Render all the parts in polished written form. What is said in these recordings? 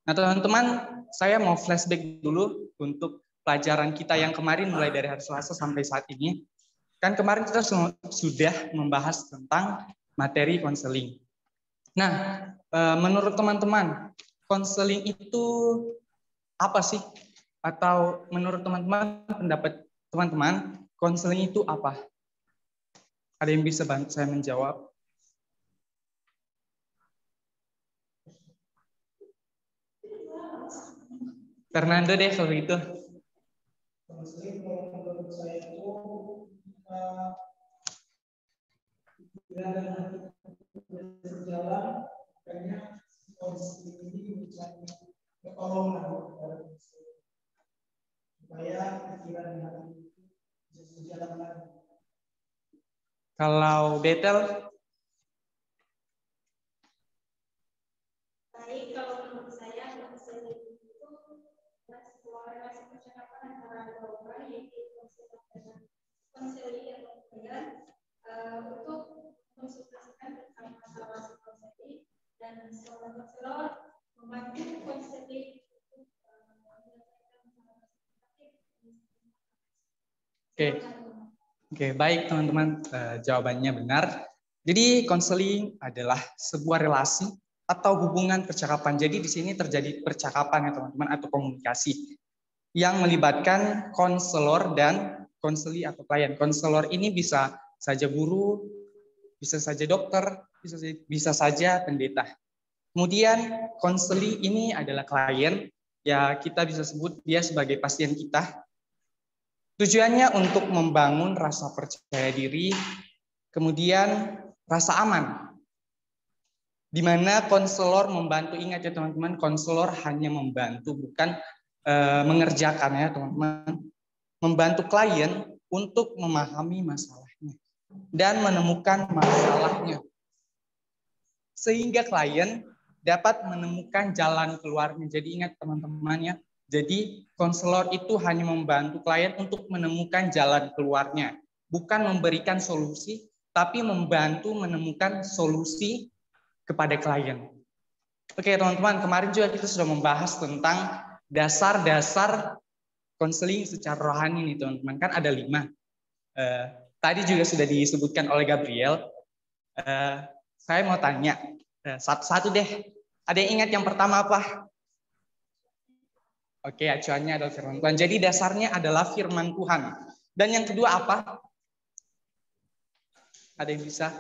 Nah, teman-teman, saya mau flashback dulu untuk pelajaran kita yang kemarin mulai dari hari Selasa sampai saat ini. Kan kemarin kita sudah membahas tentang materi konseling. Nah, menurut teman-teman, konseling itu apa sih? Atau menurut teman-teman, pendapat teman-teman, konseling itu apa? Ada yang bisa bantu saya menjawab? Fernando deh kalau gitu. Konseling menurut saya itu berjalan, makanya konseling ini mencari pertolongan supaya pikiran hati itu bisa berjalan lagi. Kalau Betel? Baik, kalau menurut saya konseling itu sebuah relasi percakapan antara dua orang, yaitu konselor dengan konseli atau klien, untuk konsultasikan tentang masalah konseli, dan seorang konselor membantu konseli untuk menyelesaikan masalah tersebut. Oke, baik teman-teman, jawabannya benar. Jadi konseling adalah sebuah relasi atau hubungan percakapan. Jadi di sini terjadi percakapan ya teman-teman, atau komunikasi yang melibatkan konselor dan konseli atau klien. Konselor ini bisa saja guru, bisa saja dokter, bisa saja pendeta. Kemudian konseli ini adalah klien, ya kita bisa sebut dia sebagai pasien kita. Tujuannya untuk membangun rasa percaya diri, kemudian rasa aman. Di mana konselor membantu, ingat ya teman-teman, konselor hanya membantu, bukan mengerjakan ya teman-teman. Membantu klien untuk memahami masalahnya dan menemukan masalahnya. Sehingga klien dapat menemukan jalan keluarnya. Jadi ingat teman-teman ya, jadi konselor itu hanya membantu klien untuk menemukan jalan keluarnya, bukan memberikan solusi, tapi membantu menemukan solusi kepada klien. Oke teman-teman, kemarin juga kita sudah membahas tentang dasar-dasar konseling secara rohani nih teman-teman. Kan ada 5. Tadi juga sudah disebutkan oleh Gabriel. Saya mau tanya satu-satu deh. Ada yang ingat yang pertama apa? Oke, acuannya adalah firman Tuhan. Jadi dasarnya adalah firman Tuhan. Dan yang kedua apa? Ada yang bisa?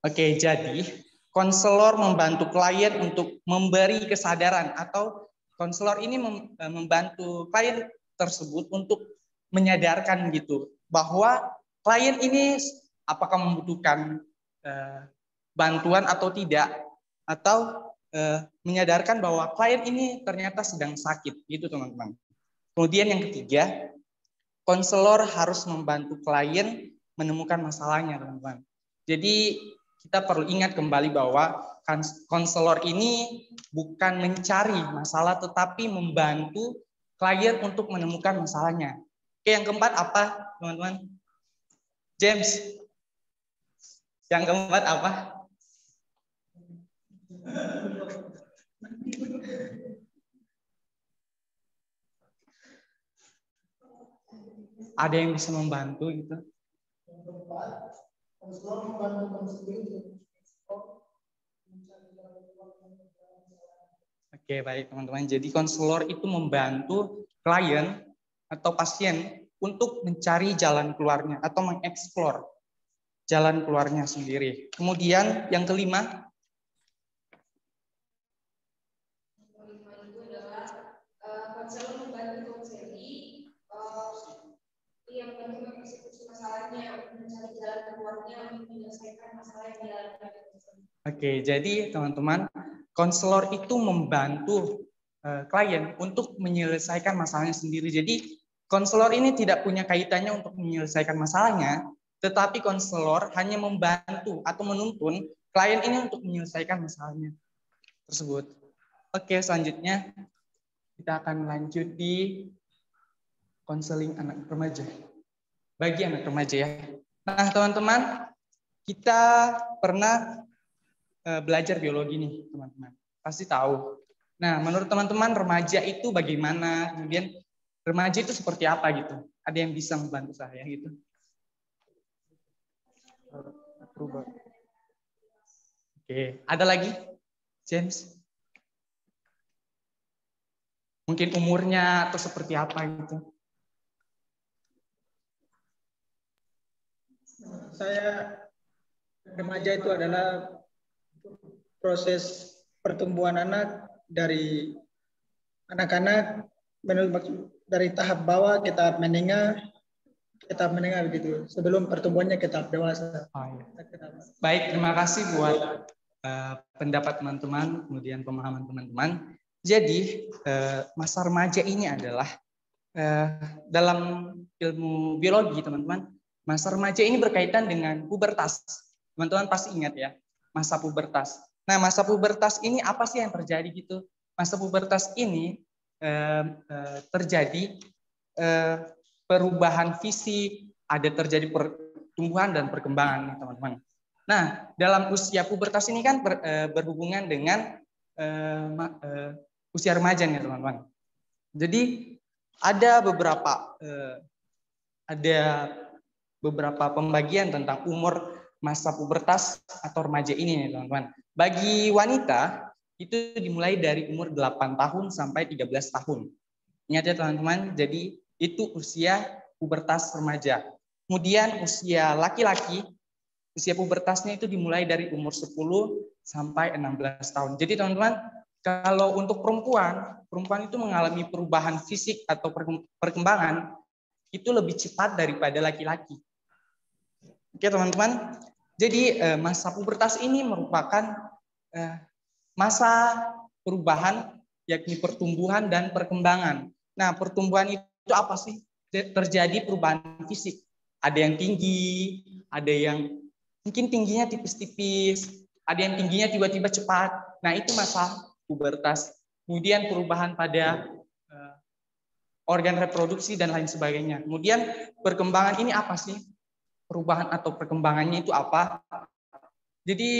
Oke, jadi konselor membantu klien untuk memberi kesadaran, atau konselor ini membantu klien tersebut untuk menyadarkan gitu bahwa klien ini apakah membutuhkan bantuan atau tidak, atau menyadarkan bahwa klien ini ternyata sedang sakit gitu teman-teman. Kemudian yang ketiga, konselor harus membantu klien menemukan masalahnya teman-teman. Jadi kita perlu ingat kembali bahwa konselor ini bukan mencari masalah, tetapi membantu klien untuk menemukan masalahnya. Oke, yang keempat apa teman-teman? James, yang keempat apa? Ada yang bisa membantu gitu? Yang keempat, konselor membantu konseling. Oke, baik teman-teman. Jadi konselor itu membantu klien atau pasien untuk mencari jalan keluarnya atau mengeksplor jalan keluarnya sendiri. Kemudian yang kelima, itu adalah konselor membantu konseli yang menemukan persekusi masalahnya, mencari jalan keluarnya untuk menyelesaikan masalah yang dialami. Oke, jadi teman-teman, konselor itu membantu klien untuk menyelesaikan masalahnya sendiri. Jadi konselor ini tidak punya kaitannya untuk menyelesaikan masalahnya, tetapi konselor hanya membantu atau menuntun klien ini untuk menyelesaikan masalahnya tersebut. Oke, selanjutnya kita akan lanjut di konseling anak remaja. Bagi anak remaja ya. Nah, teman-teman, kita pernah belajar biologi nih, teman-teman. Pasti tahu. Nah, menurut teman-teman remaja itu bagaimana? Kemudian remaja itu seperti apa gitu? Ada yang bisa membantu saya gitu? Oke, ada lagi? James? Mungkin umurnya atau seperti apa gitu? Saya remaja itu adalah proses pertumbuhan anak dari anak-anak dari tahap bawah ke tahap menengah begitu sebelum pertumbuhannya ke tahap dewasa. Oh, iya. Baik, terima kasih buat pendapat teman-teman, kemudian pemahaman teman-teman. Jadi masa remaja ini adalah dalam ilmu biologi, teman-teman, masa remaja ini berkaitan dengan pubertas. Teman-teman pasti ingat ya, masa pubertas. Nah, masa pubertas ini apa sih yang terjadi gitu? Masa pubertas ini terjadi perubahan fisik, ada terjadi pertumbuhan dan perkembangan, teman-teman. Nah, dalam usia pubertas ini kan berhubungan dengan usia remaja nih, teman-teman. Jadi ada beberapa pembagian tentang umur masa pubertas atau remaja ini nih, teman-teman. Bagi wanita itu dimulai dari umur 8 tahun sampai 13 tahun. Ingat ya, teman-teman, jadi itu usia pubertas remaja. Kemudian usia laki-laki, usia pubertasnya itu dimulai dari umur 10 sampai 16 tahun. Jadi teman-teman, kalau untuk perempuan itu mengalami perubahan fisik atau perkembangan itu lebih cepat daripada laki-laki. Oke teman-teman, jadi masa pubertas ini merupakan masa perubahan yakni pertumbuhan dan perkembangan. Nah, pertumbuhan itu apa sih? Terjadi perubahan fisik. Ada yang tinggi, ada yang mungkin tingginya tipis-tipis, ada yang tingginya tiba-tiba cepat. Nah, itu masa pubertas. Kemudian perubahan pada organ reproduksi dan lain sebagainya. Kemudian perkembangan ini apa sih? Perubahan atau perkembangannya itu apa? Jadi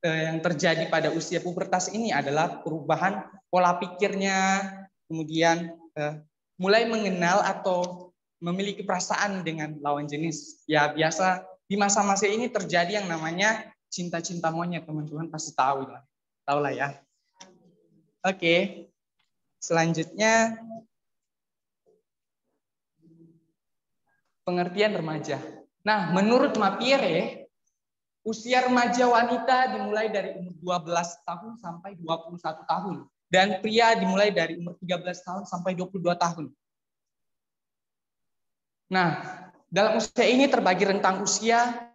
yang terjadi pada usia pubertas ini adalah perubahan pola pikirnya, kemudian mulai mengenal atau memiliki perasaan dengan lawan jenis. Ya biasa di masa-masa ini terjadi yang namanya cinta-cinta monyet, teman-teman pasti tahu lah ya. Oke, selanjutnya pengertian remaja. Nah, menurut Mapire, usia remaja wanita dimulai dari umur 12 tahun sampai 21 tahun. Dan pria dimulai dari umur 13 tahun sampai 22 tahun. Nah, dalam usia ini terbagi rentang usia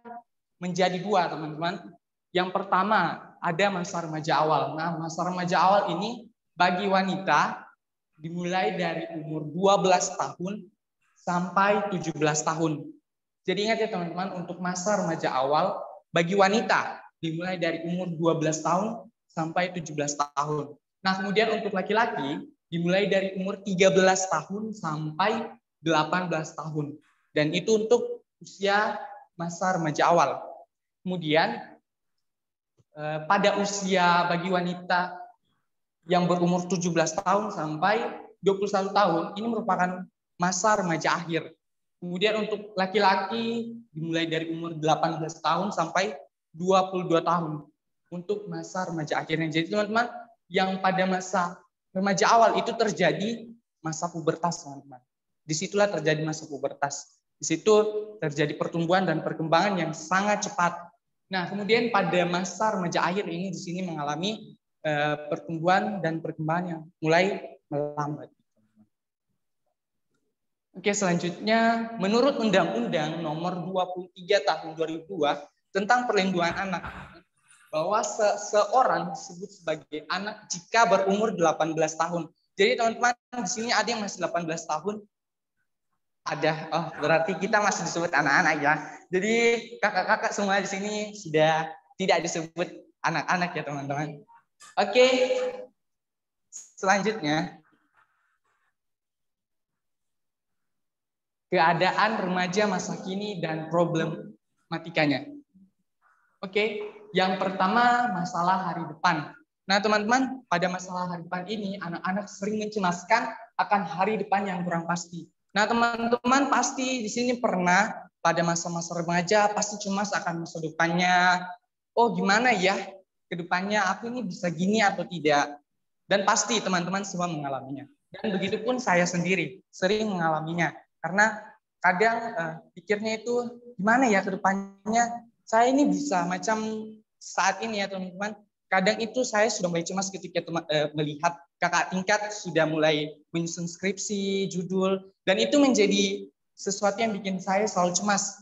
menjadi dua, teman-teman. Yang pertama, ada masa remaja awal. Nah, masa remaja awal ini bagi wanita dimulai dari umur 12 tahun sampai 17 tahun. Jadi ingat ya teman-teman, untuk masa remaja awal bagi wanita dimulai dari umur 12 tahun sampai 17 tahun. Nah, kemudian untuk laki-laki dimulai dari umur 13 tahun sampai 18 tahun. Dan itu untuk usia masa remaja awal. Kemudian pada usia bagi wanita yang berumur 17 tahun sampai 21 tahun, ini merupakan masa remaja akhir. Kemudian untuk laki-laki dimulai dari umur 18 tahun sampai 22 tahun untuk masa remaja akhirnya. Jadi teman-teman, yang pada masa remaja awal itu terjadi masa pubertas, teman-teman. Disitulah terjadi masa pubertas. Di situ terjadi pertumbuhan dan perkembangan yang sangat cepat. Nah, kemudian pada masa remaja akhir ini di sini mengalami pertumbuhan dan perkembangan yang mulai melambat. Oke, selanjutnya menurut Undang-Undang Nomor 23 Tahun 2002 tentang perlindungan anak, bahwa seseorang disebut sebagai anak jika berumur 18 tahun. Jadi teman-teman di sini ada yang masih 18 tahun. Ada, oh berarti kita masih disebut anak-anak ya. Jadi kakak-kakak semua di sini sudah tidak disebut anak-anak ya teman-teman. Oke, selanjutnya keadaan remaja masa kini dan problematikanya. Oke, Yang pertama, masalah hari depan. Nah, teman-teman, pada masalah hari depan ini, anak-anak sering mencemaskan akan hari depan yang kurang pasti. Nah, teman-teman pasti di sini pernah pada masa-masa remaja pasti cemas akan masa depannya. Oh, gimana ya ke depannya, aku ini bisa gini atau tidak. Dan pasti teman-teman semua mengalaminya. Dan begitu pun saya sendiri sering mengalaminya. Karena kadang pikirnya itu gimana ya ke depannya, saya ini bisa macam saat ini ya teman-teman. Kadang itu saya sudah mulai cemas ketika melihat kakak tingkat sudah mulai menyusun skripsi, judul, dan itu menjadi sesuatu yang bikin saya selalu cemas.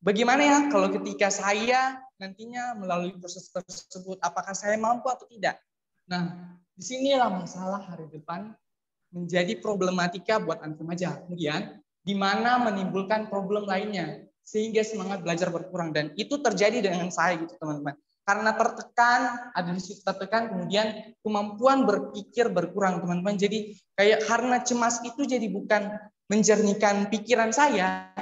Bagaimana ya kalau ketika saya nantinya melalui proses tersebut, apakah saya mampu atau tidak? Nah, disinilah masalah hari depan menjadi problematika buat anak remaja. Kemudian, di mana menimbulkan problem lainnya, sehingga semangat belajar berkurang. Dan itu terjadi dengan saya gitu teman-teman. Karena tertekan, ada di situ tertekan, kemudian kemampuan berpikir berkurang teman-teman. Jadi kayak karena cemas itu jadi bukan menjernihkan pikiran saya,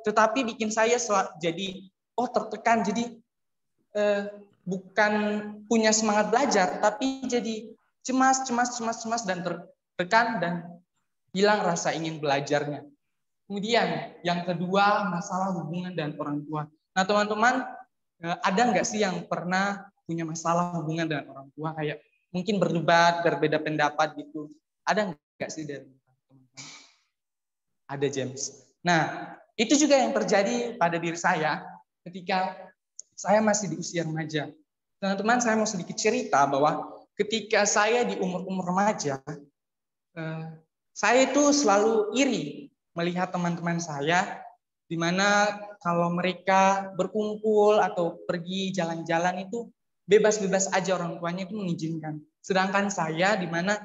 tetapi bikin saya jadi tertekan, jadi bukan punya semangat belajar, tapi jadi cemas dan tertekan dan hilang rasa ingin belajarnya. Kemudian yang kedua, masalah hubungan dan orang tua. Nah teman-teman, ada nggak sih yang pernah punya masalah hubungan dengan orang tua, kayak mungkin berdebat, berbeda pendapat gitu? Ada nggak sih dari teman-teman? Ada, James. Nah, itu juga yang terjadi pada diri saya ketika saya masih di usia remaja. Teman-teman, saya mau sedikit cerita bahwa ketika saya di umur-umur remaja, saya itu selalu iri melihat teman-teman saya, di mana kalau mereka berkumpul atau pergi jalan-jalan itu bebas-bebas aja, orang tuanya itu mengizinkan. Sedangkan saya, di mana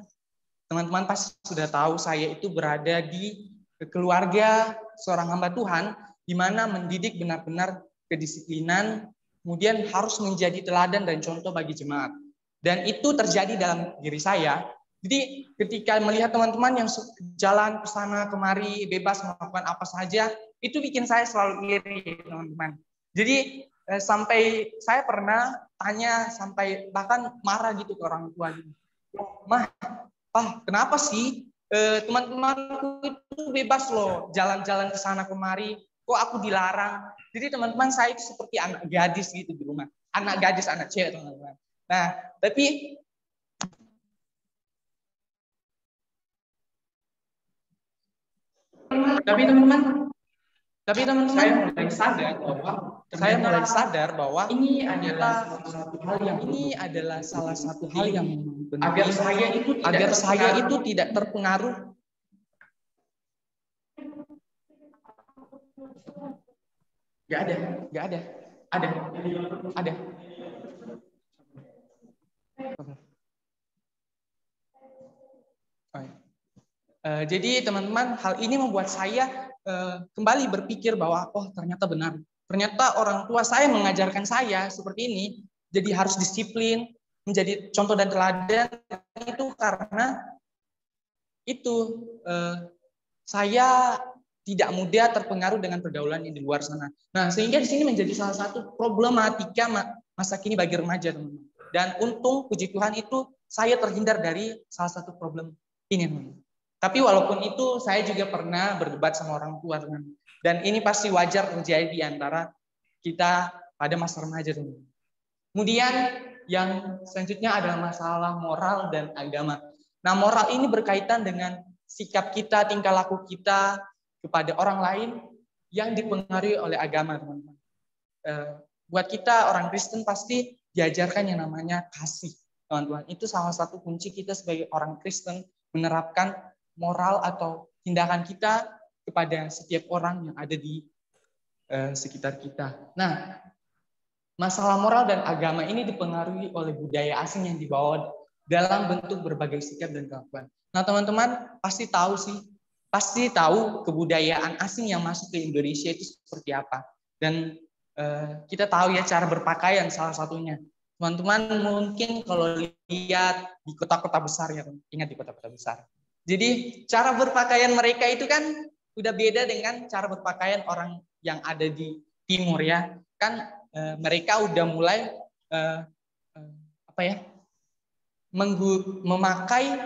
teman-teman pasti sudah tahu, saya itu berada di keluarga seorang hamba Tuhan, di mana mendidik benar-benar kedisiplinan, kemudian harus menjadi teladan dan contoh bagi jemaat. Dan itu terjadi dalam diri saya. Jadi ketika melihat teman-teman yang jalan ke sana kemari bebas melakukan apa saja, itu bikin saya selalu iri, teman-teman. Jadi sampai saya pernah tanya, sampai bahkan marah gitu ke orang tua. Mah, Pak, kenapa sih teman-temanku itu bebas loh jalan-jalan ke sana kemari, kok aku dilarang? Jadi teman-teman saya itu seperti anak gadis gitu di rumah, anak gadis, anak cewek, teman-teman. Nah, tapi teman-teman, saya mulai sadar bahwa ini adalah salah satu hal yang penting agar saya itu tidak terpengaruh. Gak ada. Ada. Jadi teman-teman, hal ini membuat saya kembali berpikir bahwa ternyata benar. Ternyata orang tua saya mengajarkan saya seperti ini. Jadi harus disiplin, menjadi contoh dan teladan, itu karena itu saya tidak mudah terpengaruh dengan pergaulan di luar sana. Nah, sehingga di sini menjadi salah satu problematika masa kini bagi remaja, teman-teman. Dan untung puji Tuhan itu saya terhindar dari salah satu problem ini, teman-teman. Tapi walaupun itu saya juga pernah berdebat sama orang tua, teman. Dan ini pasti wajar terjadi di antara kita pada masa remaja, teman. Kemudian yang selanjutnya adalah masalah moral dan agama. Nah, moral ini berkaitan dengan sikap kita, tingkah laku kita kepada orang lain yang dipengaruhi oleh agama, teman-teman. Buat kita orang Kristen pasti diajarkan yang namanya kasih, teman-teman. Itu salah satu kunci kita sebagai orang Kristen, menerapkan moral atau tindakan kita kepada setiap orang yang ada di sekitar kita. Nah, masalah moral dan agama ini dipengaruhi oleh budaya asing yang dibawa dalam bentuk berbagai sikap dan kelakuan. Nah, teman-teman pasti tahu kebudayaan asing yang masuk ke Indonesia itu seperti apa. Dan kita tahu ya cara berpakaian salah satunya. Teman-teman mungkin kalau lihat di kota-kota besar ya, ingat di kota-kota besar. Jadi cara berpakaian mereka itu kan udah beda dengan cara berpakaian orang yang ada di timur ya. Kan mereka udah mulai apa ya, memakai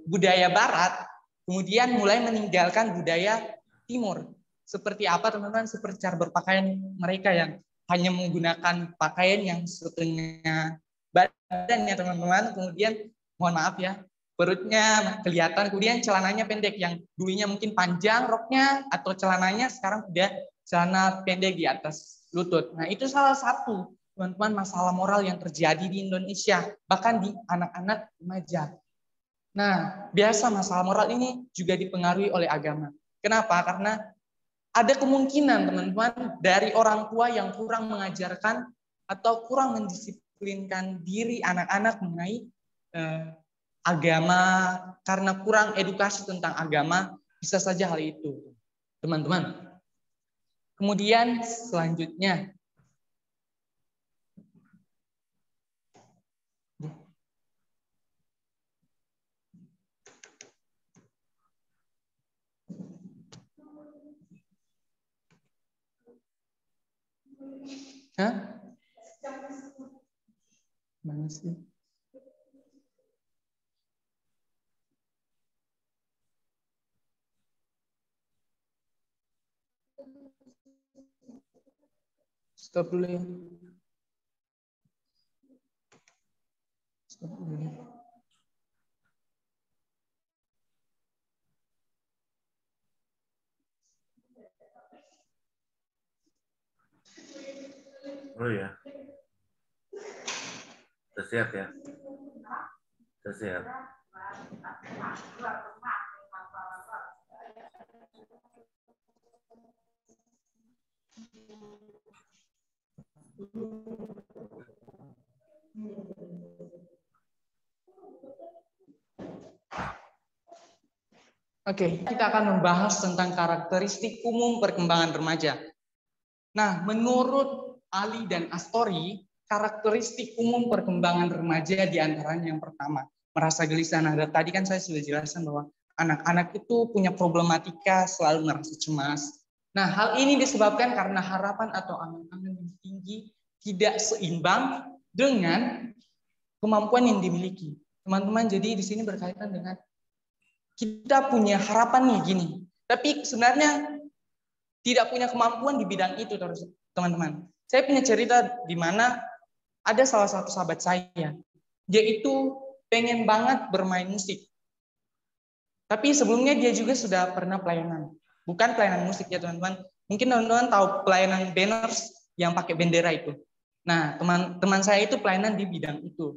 budaya Barat, kemudian mulai meninggalkan budaya Timur. Seperti apa teman-teman? Seperti cara berpakaian mereka yang hanya menggunakan pakaian yang setengah badan ya teman-teman. Kemudian mohon maaf ya, perutnya kelihatan, kemudian celananya pendek yang dulunya mungkin panjang roknya atau celananya sekarang udah celana pendek di atas lutut. Nah, itu salah satu teman-teman masalah moral yang terjadi di Indonesia, bahkan di anak-anak remaja. Nah, biasa masalah moral ini juga dipengaruhi oleh agama. Kenapa? Karena ada kemungkinan teman-teman dari orang tua yang kurang mengajarkan atau kurang mendisiplinkan diri anak-anak mengenai agama, karena kurang edukasi tentang agama, bisa saja hal itu, teman-teman. Kemudian selanjutnya, mana sih? Stop dulu ya. Stop dulu ya. Oh ya. Sudah siap ya? Sudah siap. Oke, kita akan membahas tentang karakteristik umum perkembangan remaja. Nah, menurut Ali dan Astori, karakteristik umum perkembangan remaja diantaranya yang pertama, merasa gelisah. Nah, tadi kan saya sudah jelaskan bahwa anak-anak itu punya problematika selalu merasa cemas. Nah, hal ini disebabkan karena harapan atau angan-angan yang tinggi tidak seimbang dengan kemampuan yang dimiliki. Teman-teman, jadi di sini berkaitan dengan kita punya harapan nih gini, tapi sebenarnya tidak punya kemampuan di bidang itu, teman-teman. Saya punya cerita di mana ada salah satu sahabat saya, dia itu pengen banget bermain musik. Tapi sebelumnya dia juga sudah pernah pelayanan. Bukan pelayanan musik ya teman-teman. Mungkin teman-teman tahu pelayanan banners yang pakai bendera itu. Nah, teman-teman saya itu pelayanan di bidang itu.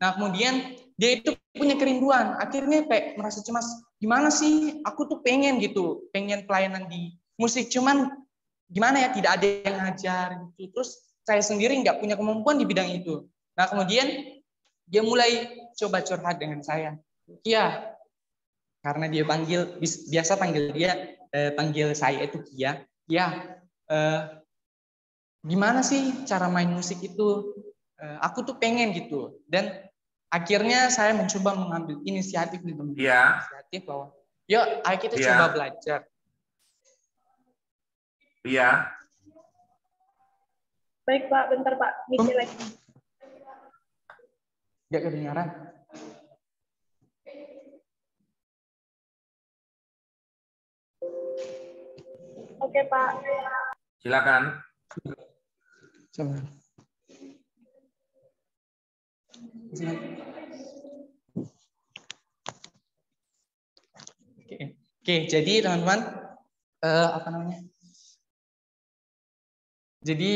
Nah, kemudian dia itu punya kerinduan. Akhirnya kayak merasa cemas. Gimana sih? Aku tuh pengen gitu. Pengen pelayanan di musik. Cuman gimana ya? Tidak ada yang ngajar gitu. Terus saya sendiri nggak punya kemampuan di bidang itu. Nah, kemudian dia mulai coba curhat dengan saya. Iya, karena dia biasa panggil saya itu Kia. Ya, gimana sih cara main musik itu? Aku tuh pengen gitu. Dan akhirnya saya mencoba mengambil inisiatif nih teman-teman. Iya. Inisiatif bahwa, yuk ayo kita Iya. coba belajar. Iya. Baik Pak, bentar Pak, misi lagi. Gak kedengaran. Oke Pak. Silakan. Coba. Oke, jadi teman-teman, apa namanya? Jadi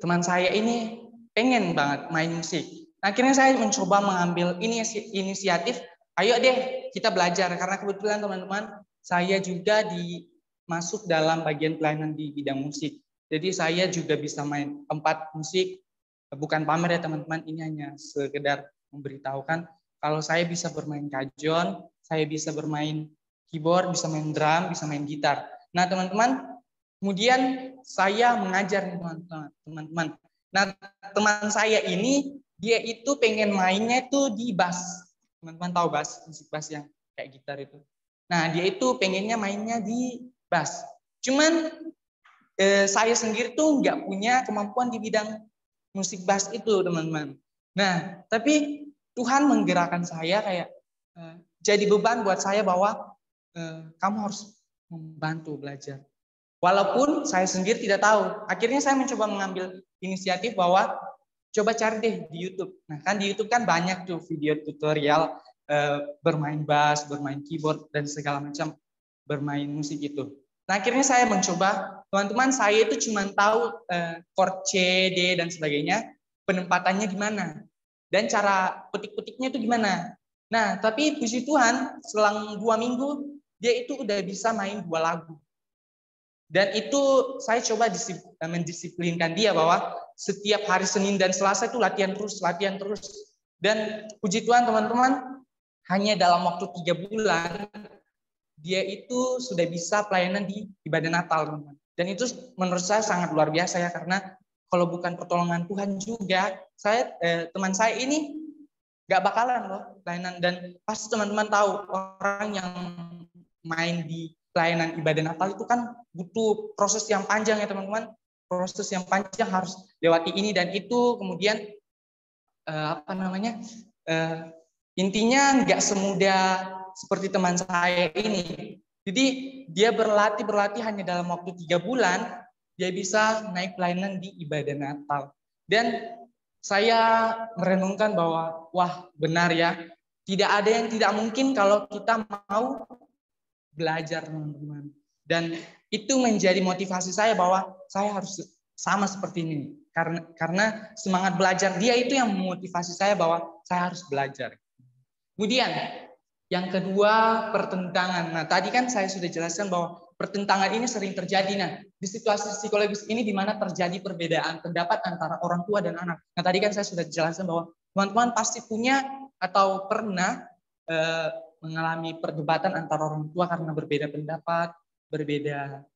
teman saya ini pengen banget main musik. Akhirnya saya mencoba mengambil inisiatif, ayo deh kita belajar. Karena kebetulan teman-teman, saya juga masuk dalam bagian pelayanan di bidang musik. Jadi saya juga bisa main 4 musik, bukan pamer ya teman-teman, ini hanya sekedar memberitahukan kalau saya bisa bermain kajon, saya bisa bermain keyboard, bisa main drum, bisa main gitar. Nah teman-teman, kemudian saya mengajar nih teman-teman. Nah teman saya ini dia itu pengen mainnya itu di bass. Teman-teman tahu bass, musik bass yang kayak gitar itu. Nah dia itu pengennya mainnya di bass. Cuman saya sendiri tuh nggak punya kemampuan di bidang musik bass itu, teman-teman. Nah, tapi Tuhan menggerakkan saya kayak jadi beban buat saya bahwa kamu harus membantu belajar. Walaupun saya sendiri tidak tahu. Akhirnya saya mencoba mengambil inisiatif bahwa coba cari deh di YouTube. Nah, kan di YouTube kan banyak tuh video tutorial bermain bass, bermain keyboard, dan segala macam bermain musik itu. Nah, akhirnya saya mencoba, teman-teman, saya itu cuma tahu chord C, D, dan sebagainya, penempatannya gimana, dan cara petik-petiknya itu gimana. Nah, tapi puji Tuhan, selang 2 minggu, dia itu udah bisa main 2 lagu. Dan itu saya coba mendisiplinkan dia bahwa setiap hari Senin dan Selasa itu latihan terus. Dan puji Tuhan, teman-teman, hanya dalam waktu 3 bulan, dia itu sudah bisa pelayanan di ibadah Natal, teman-teman. Dan itu menurut saya sangat luar biasa ya, karena kalau bukan pertolongan Tuhan juga, teman saya ini nggak bakalan loh pelayanan. Dan pasti teman-teman tahu, orang yang main di pelayanan ibadah Natal itu kan butuh proses yang panjang ya, teman-teman. Proses yang panjang, harus lewati ini dan itu, kemudian intinya nggak semudah seperti teman saya ini. Jadi dia berlatih hanya dalam waktu 3 bulan, dia bisa naik pelayanan di ibadah Natal. Dan saya merenungkan bahwa, wah benar ya, tidak ada yang tidak mungkin kalau kita mau belajar, teman-teman. Dan itu menjadi motivasi saya bahwa saya harus sama seperti ini. Karena semangat belajar dia itu yang memotivasi saya bahwa saya harus belajar. Kemudian yang kedua, pertentangan. Nah, tadi kan saya sudah jelaskan bahwa pertentangan ini sering terjadi. Nah, di situasi psikologis ini di mana terjadi perbedaan pendapat antara orang tua dan anak. Nah, tadi kan saya sudah jelaskan bahwa teman-teman pasti punya atau pernah mengalami perdebatan antara orang tua karena berbeda pendapat, berbeda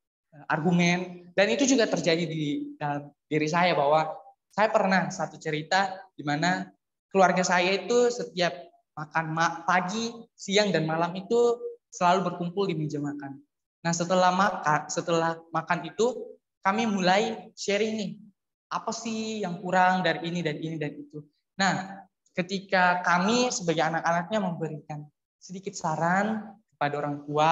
argumen, dan itu juga terjadi di dalam diri saya, bahwa saya pernah satu cerita di mana keluarga saya itu setiap makan pagi, siang, dan malam itu selalu berkumpul di meja makan. Nah, setelah makan itu kami mulai sharing nih, apa sih yang kurang dari ini dan ini dan itu. Nah, ketika kami sebagai anak-anaknya memberikan sedikit saran kepada orang tua,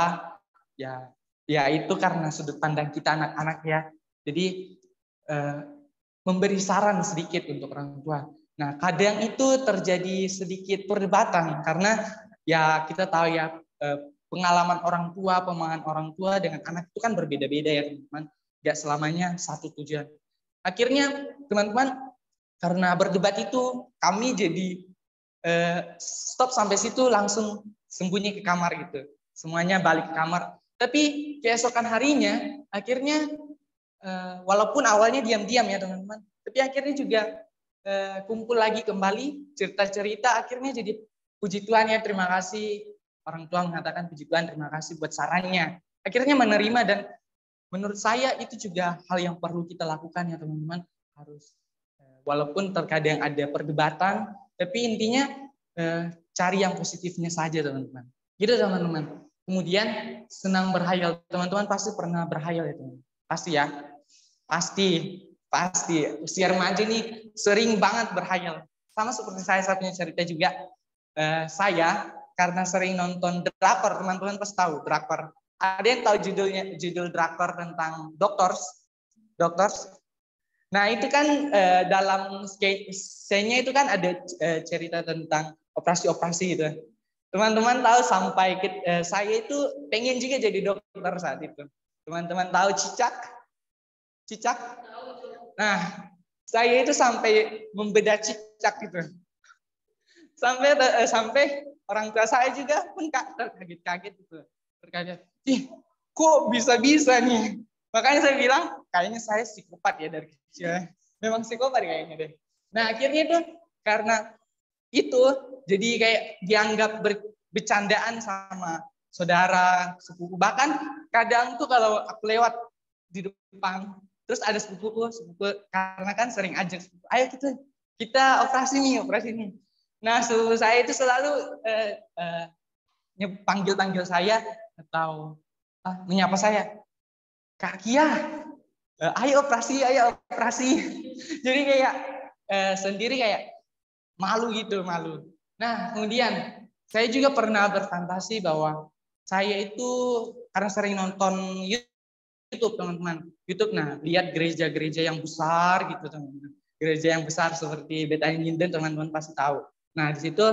ya itu karena sudut pandang kita anak-anak ya. Jadi memberi saran sedikit untuk orang tua. Nah, kadang itu terjadi sedikit perdebatan karena ya kita tahu ya, pengalaman orang tua, pemahaman orang tua dengan anak itu kan berbeda-beda ya, teman-teman. Gak selamanya satu tujuan. Akhirnya teman-teman, karena berdebat itu kami jadi stop sampai situ, langsung sembunyi ke kamar gitu. Semuanya balik ke kamar. Tapi keesokan harinya akhirnya walaupun awalnya diam-diam ya teman-teman, tapi akhirnya juga kumpul lagi kembali, cerita-cerita, akhirnya jadi puji Tuhan ya, terima kasih. Orang tua mengatakan puji Tuhan, terima kasih buat sarannya. Akhirnya menerima, dan menurut saya itu juga hal yang perlu kita lakukan ya teman-teman. Harus walaupun terkadang ada perdebatan, tapi intinya cari yang positifnya saja teman-teman. Gitu teman-teman. Kemudian senang berhayal. Teman-teman pasti pernah berhayal ya teman-teman. Pasti ya. Pasti. Usia remaja nih sering banget berhayal. Sama seperti saya punya cerita juga. Saya karena sering nonton drakor, teman-teman pasti tahu drakor. Ada yang tahu judul drakor tentang Doctors? Nah, itu kan dalam scene-nya itu kan ada cerita tentang operasi-operasi gitu. Teman-teman tahu sampai saya itu pengen juga jadi dokter saat itu. Teman-teman tahu cicak? Nah, saya itu sampai membedah cicak gitu. Sampai orang tua saya juga pun terkaget-kaget gitu. Ih, kok bisa-bisa nih? Makanya saya bilang, kayaknya saya psikopat ya dari kecil. Memang psikopat kayaknya deh. Nah, akhirnya itu karena itu jadi kayak dianggap bercandaan sama saudara, sepupu. Bahkan kadang tuh kalau aku lewat di depan, terus ada sepupu, karena kan sering ajak sepupu, ayo kita operasi nih. Nah, sepupu saya itu selalu panggil saya atau menyapa saya, Kak Kia, ayo operasi, ayo operasi. Jadi kayak sendiri kayak malu gitu, malu. Nah, kemudian saya juga pernah berfantasi bahwa saya itu karena sering nonton YouTube, teman-teman. YouTube, nah, lihat gereja-gereja yang besar gitu, teman-teman. Gereja yang besar seperti Bethany Linden, teman-teman pasti tahu. Nah, di situ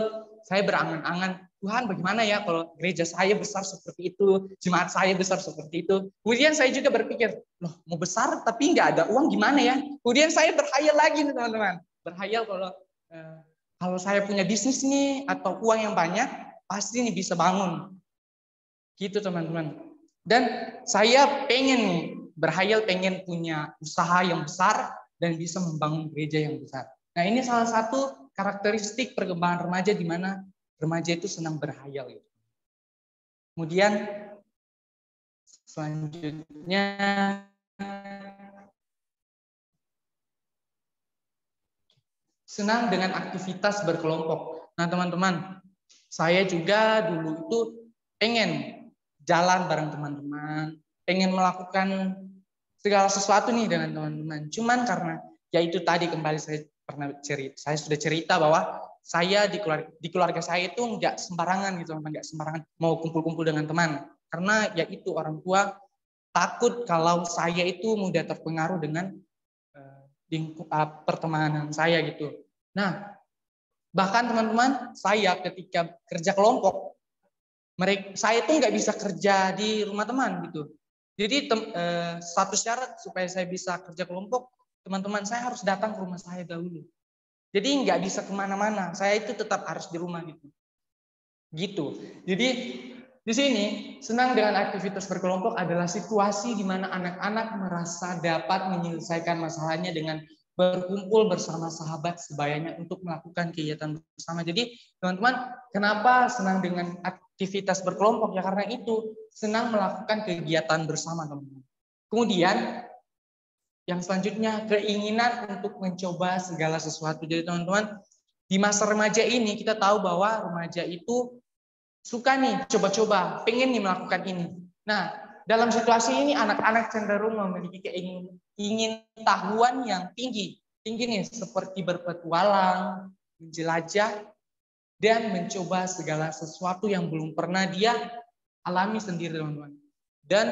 saya berangan-angan, Tuhan bagaimana ya kalau gereja saya besar seperti itu, jemaat saya besar seperti itu. Kemudian saya juga berpikir, loh mau besar tapi nggak ada uang gimana ya? Kemudian saya berhayal lagi nih teman-teman. Berhayal kalau saya punya bisnis nih atau uang yang banyak, pasti nih bisa bangun. Gitu teman-teman. Dan saya pengen nih, berhayal pengen punya usaha yang besar dan bisa membangun gereja yang besar. Nah ini salah satu karakteristik perkembangan remaja di mana remaja itu senang berhayal. Kemudian selanjutnya senang dengan aktivitas berkelompok. Nah teman-teman, saya juga dulu itu pengen jalan bareng teman-teman, pengen melakukan segala sesuatu nih dengan teman-teman. Cuman karena ya itu tadi kembali saya sudah cerita bahwa saya di keluarga saya itu nggak sembarangan gitu, nggak sembarangan mau kumpul-kumpul dengan teman. Karena ya itu orang tua takut kalau saya itu mudah terpengaruh dengan pertemanan saya gitu. Nah, bahkan teman-teman saya ketika kerja kelompok, saya itu nggak bisa kerja di rumah teman gitu. Jadi satu syarat supaya saya bisa kerja kelompok, teman-teman saya harus datang ke rumah saya dahulu. Jadi nggak bisa kemana-mana, saya itu tetap harus di rumah gitu. Gitu. Jadi di sini senang dengan aktivitas berkelompok adalah situasi di mana anak-anak merasa dapat menyelesaikan masalahnya dengan berkumpul bersama sahabat sebayanya untuk melakukan kegiatan bersama. Jadi teman-teman, kenapa senang dengan aktivitas berkelompok? Ya karena itu senang melakukan kegiatan bersama teman-teman. Kemudian yang selanjutnya keinginan untuk mencoba segala sesuatu. Jadi teman-teman, di masa remaja ini kita tahu bahwa remaja itu suka nih coba-coba, pengen nih melakukan ini. Nah, dalam situasi ini anak-anak cenderung memiliki ingin tahuan yang tinggi nih seperti berpetualang, menjelajah, dan mencoba segala sesuatu yang belum pernah dia alami sendiri teman-teman. Dan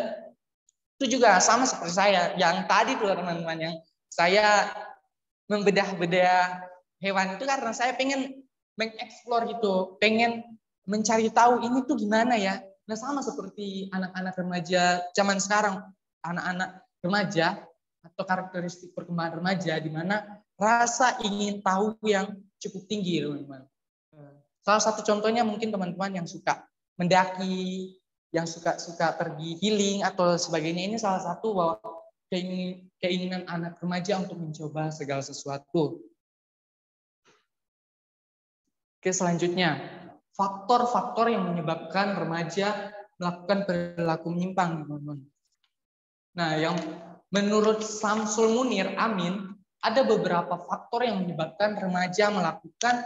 itu juga sama seperti saya yang tadi tuh teman-teman, yang saya membedah-bedah hewan itu karena saya pengen mengeksplor gitu, pengen mencari tahu ini tuh gimana ya. Nah sama seperti anak-anak remaja zaman sekarang, anak-anak remaja atau karakteristik perkembangan remaja di mana rasa ingin tahu yang cukup tinggi teman-teman. Salah satu contohnya mungkin teman-teman yang suka mendaki, yang suka pergi healing atau sebagainya, ini salah satu bahwa keinginan anak remaja untuk mencoba segala sesuatu. Oke, selanjutnya faktor-faktor yang menyebabkan remaja melakukan perilaku menyimpang, teman-teman. Nah, yang menurut Samsul Munir Amin, ada beberapa faktor yang menyebabkan remaja melakukan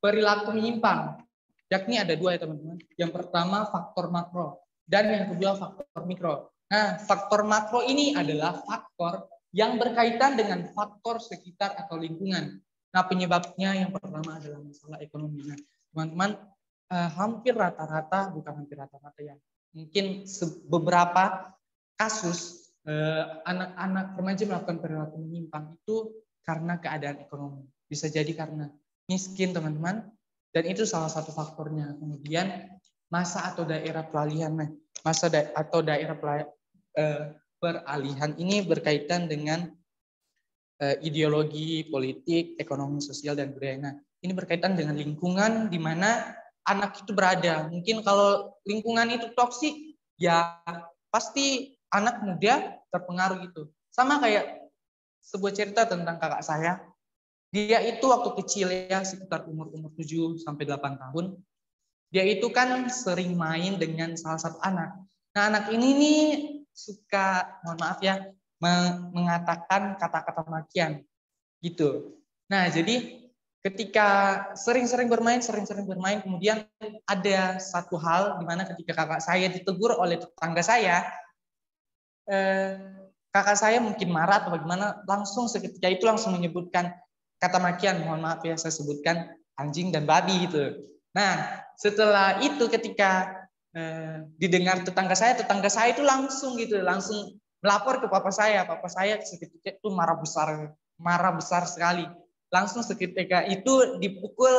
perilaku menyimpang. Yakni ada dua ya teman-teman. Yang pertama faktor makro dan yang kedua faktor mikro. Nah, faktor makro ini adalah faktor yang berkaitan dengan faktor sekitar atau lingkungan. Nah, penyebabnya yang pertama adalah masalah ekonomi. Nah, teman-teman, hampir rata-rata, bukan hampir rata-rata ya, mungkin beberapa kasus anak-anak remaja melakukan perilaku menyimpang itu karena keadaan ekonomi. Bisa jadi karena miskin teman-teman, dan itu salah satu faktornya. Kemudian masa atau daerah peralihan. Nah, daerah peralihan ini berkaitan dengan ideologi, politik, ekonomi, sosial, dan budaya. Nah, ini berkaitan dengan lingkungan di mana anak itu berada. Mungkin kalau lingkungan itu toksik, ya pasti anak muda terpengaruh gitu. Sama kayak sebuah cerita tentang kakak saya. Dia itu waktu kecil ya, sekitar umur 7 sampai 8 tahun. Dia itu kan sering main dengan salah satu anak. Nah, anak ini nih suka, mohon maaf ya, mengatakan kata-kata makian gitu. Nah, jadi ketika sering-sering bermain, kemudian ada satu hal di mana ketika kakak saya ditegur oleh tetangga saya, kakak saya mungkin marah atau bagaimana, langsung seketika itu langsung menyebutkan kata makian, mohon maaf ya saya sebutkan anjing dan babi gitu. Nah, setelah itu ketika didengar tetangga saya itu langsung gitu, langsung melapor ke papa saya. Papa saya seketika itu marah besar sekali. Langsung seketika itu dipukul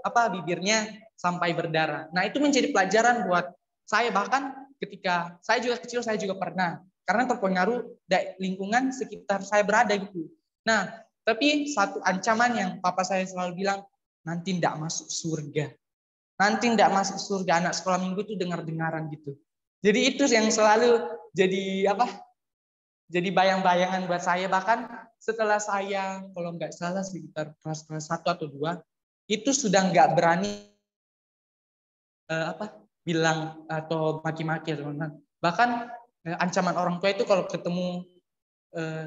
bibirnya sampai berdarah. Nah, itu menjadi pelajaran buat saya, bahkan ketika saya juga kecil saya juga pernah, karena terpengaruh dari lingkungan sekitar saya berada gitu. Nah, tapi satu ancaman yang papa saya selalu bilang, nanti tidak masuk surga. Nanti tidak masuk surga, anak sekolah minggu itu dengar-dengaran gitu. Jadi itu yang selalu jadi jadi bayang-bayangan buat saya. Bahkan setelah saya, kalau nggak salah sekitar kelas 1 atau 2, itu sudah nggak berani bilang atau maki-maki teman-teman. Bahkan ancaman orang tua itu kalau ketemu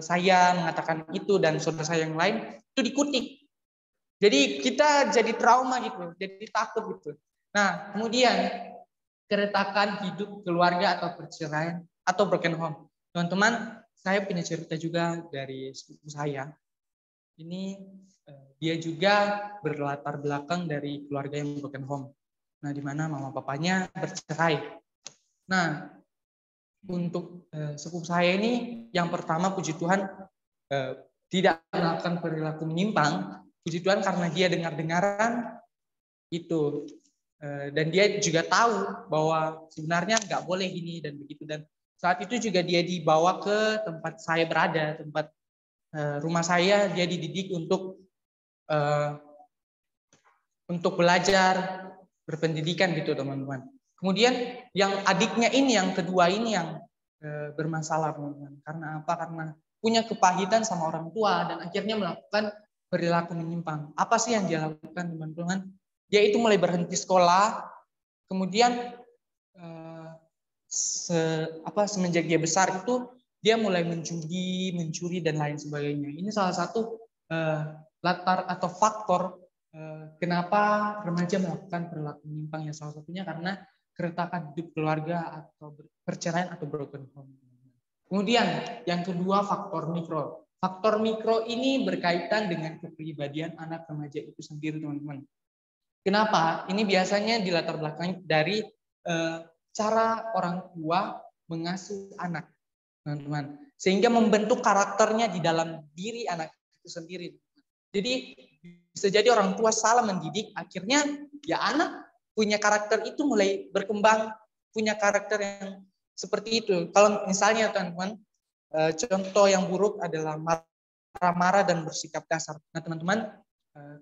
saya mengatakan itu dan saudara saya yang lain itu dikutik. Jadi kita jadi trauma gitu, jadi takut gitu. Nah, kemudian keretakan hidup keluarga atau perceraian atau broken home. Teman-teman, saya punya cerita juga dari sepupu saya. Ini dia juga berlatar belakang dari keluarga yang broken home. Nah, di mana mama papanya bercerai. Nah, untuk sepupu saya ini, yang pertama puji Tuhan tidak melakukan perilaku menyimpang. Puji Tuhan karena dia dengar-dengaran itu. Dan dia juga tahu bahwa sebenarnya nggak boleh gini dan begitu. Dan saat itu juga dia dibawa ke tempat saya berada, tempat rumah saya. Dia dididik untuk belajar berpendidikan gitu teman-teman. Kemudian yang adiknya ini, yang kedua ini yang bermasalah teman-teman. Karena apa? Karena punya kepahitan sama orang tua dan akhirnya melakukan perilaku menyimpang. Apa sih yang dia lakukan teman-teman? Dia itu mulai berhenti sekolah, kemudian semenjak dia besar itu dia mulai menjudi, mencuri dan lain sebagainya. Ini salah satu latar atau faktor kenapa remaja melakukan perilaku menyimpang, ya salah satunya karena keretakan hidup keluarga atau perceraian atau broken home. Kemudian yang kedua faktor mikro. Faktor mikro ini berkaitan dengan kepribadian anak remaja itu sendiri teman-teman. Kenapa? Ini biasanya dilatar belakangi dari cara orang tua mengasuh anak, teman-teman, sehingga membentuk karakternya di dalam diri anak itu sendiri. Jadi bisa jadi orang tua salah mendidik, akhirnya ya anak punya karakter itu mulai berkembang, punya karakter yang seperti itu. Kalau misalnya teman-teman, contoh yang buruk adalah marah-marah dan bersikap kasar. Nah teman-teman,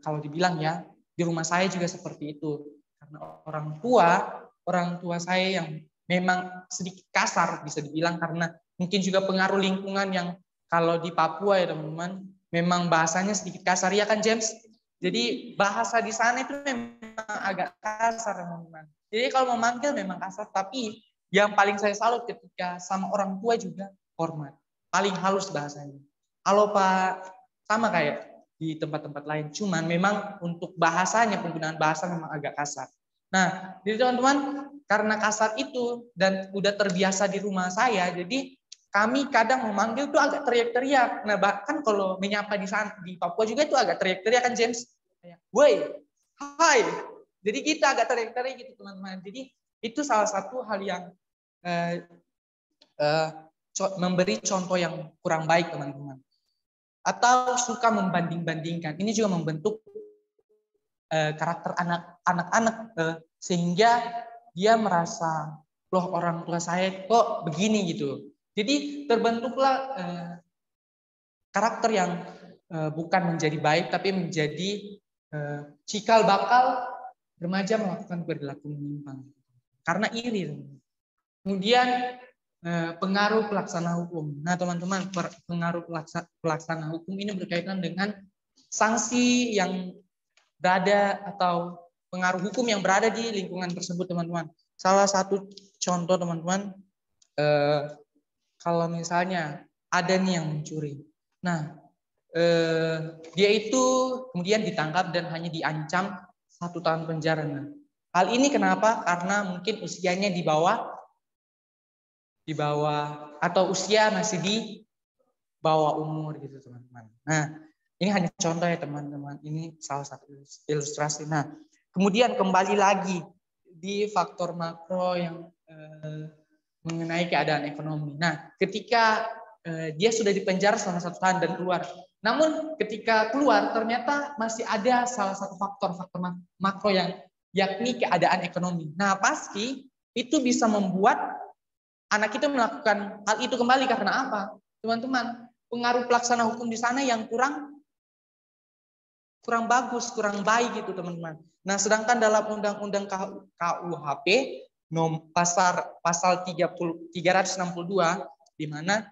kalau dibilang ya, di rumah saya juga seperti itu. Karena orang tua saya yang memang sedikit kasar bisa dibilang, karena mungkin juga pengaruh lingkungan yang kalau di Papua ya teman-teman, memang bahasanya sedikit kasar ya kan James? Jadi bahasa di sana itu memang agak kasar teman-teman. Jadi kalau memanggil memang kasar, tapi yang paling saya salut ketika sama orang tua juga hormat. Paling halus bahasanya. Halo Pak, sama kayak di tempat-tempat lain. Cuman memang untuk bahasanya, penggunaan bahasa memang agak kasar. Nah, jadi teman-teman, karena kasar itu dan udah terbiasa di rumah saya, jadi kami kadang memanggil tuh agak teriak-teriak. Nah, bahkan kalau menyapa di sana, di Papua juga itu agak teriak-teriak kan James? Woi, hai. Jadi kita agak teriak-teriak gitu teman-teman. Jadi itu salah satu hal yang memberi contoh yang kurang baik teman-teman. Atau suka membanding-bandingkan. Ini juga membentuk karakter anak-anak sehingga dia merasa loh orang tua saya kok begini gitu. Jadi terbentuklah karakter yang bukan menjadi baik tapi menjadi cikal bakal remaja melakukan perilaku menyimpang karena iri. Kemudian pengaruh pelaksana hukum. Nah teman-teman, pengaruh pelaksana hukum ini berkaitan dengan sanksi yang berada atau pengaruh hukum yang berada di lingkungan tersebut teman-teman. Salah satu contoh teman-teman, kalau misalnya ada nih yang mencuri, nah dia itu kemudian ditangkap dan hanya diancam 1 tahun penjara. Nah, hal ini kenapa? Karena mungkin usianya di bawah atau usia masih di bawah umur gitu teman-teman. Nah, ini hanya contoh ya teman-teman. Ini salah satu ilustrasi. Nah, kemudian kembali lagi di faktor makro yang mengenai keadaan ekonomi. Nah, ketika dia sudah dipenjara selama 1 tahun dan keluar. Namun ketika keluar ternyata masih ada salah satu faktor makro yang yakni keadaan ekonomi. Nah, pasti itu bisa membuat anak itu melakukan hal itu kembali karena apa? Teman-teman, pengaruh pelaksana hukum di sana yang kurang bagus, kurang baik gitu teman-teman. Nah, sedangkan dalam Undang-Undang KUHP pasal 362 di mana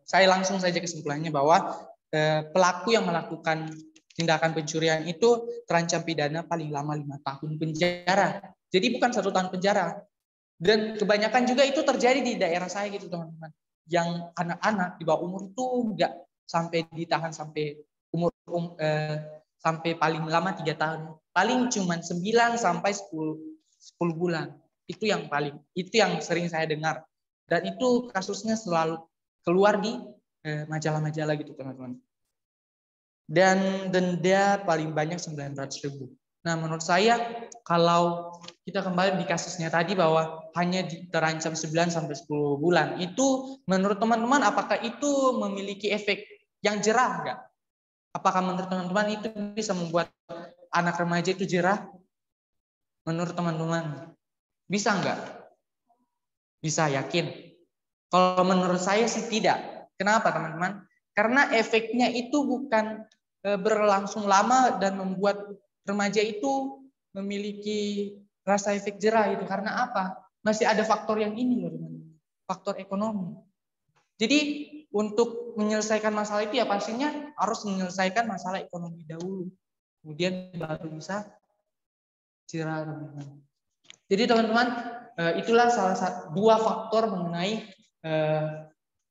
saya langsung saja kesimpulannya bahwa pelaku yang melakukan tindakan pencurian itu terancam pidana paling lama 5 tahun penjara. Jadi bukan 1 tahun penjara. Dan kebanyakan juga itu terjadi di daerah saya gitu teman-teman. Yang anak-anak di bawah umur itu enggak sampai ditahan sampai umur sampai paling lama 3 tahun. Paling cuma 9 sampai 10 bulan. Itu yang sering saya dengar. Dan itu kasusnya selalu keluar di majalah-majalah gitu teman-teman. Dan denda paling banyak 900.000. Nah, menurut saya kalau kita kembali di kasusnya tadi bahwa hanya terancam 9 sampai 10 bulan, itu menurut teman-teman apakah itu memiliki efek yang jerah enggak? Apakah menurut teman-teman itu bisa membuat anak remaja itu jerah? Menurut teman-teman bisa enggak? Bisa, yakin? Kalau menurut saya sih tidak. Kenapa teman-teman? Karena efeknya itu bukan berlangsung lama dan membuat remaja itu memiliki rasa efek jerah itu. Karena apa? Masih ada faktor yang ini loh teman-teman. Faktor ekonomi. Jadi untuk menyelesaikan masalah itu ya pastinya harus menyelesaikan masalah ekonomi dahulu. Kemudian baru bisa jerah teman-teman. Jadi teman-teman itulah salah satu 2 faktor mengenai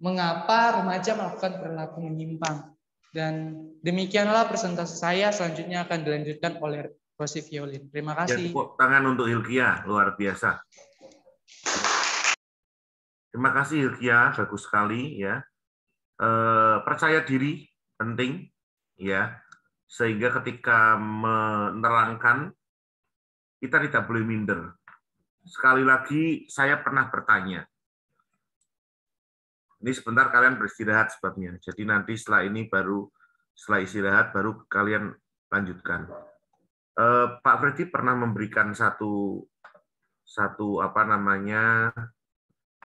mengapa remaja melakukan perilaku menyimpang. Dan demikianlah presentasi saya, selanjutnya akan dilanjutkan oleh Rosi Violin. Terima Ya, kasih. tepuk tangan untuk Hilkia, luar biasa. Terima kasih Hilkia, bagus sekali ya. Percaya diri penting ya, sehingga ketika menerangkan kita tidak boleh minder. Sekali lagi saya pernah bertanya. Ini sebentar kalian beristirahat sebabnya. Jadi nanti setelah istirahat baru kalian lanjutkan. Pak Freddy pernah memberikan satu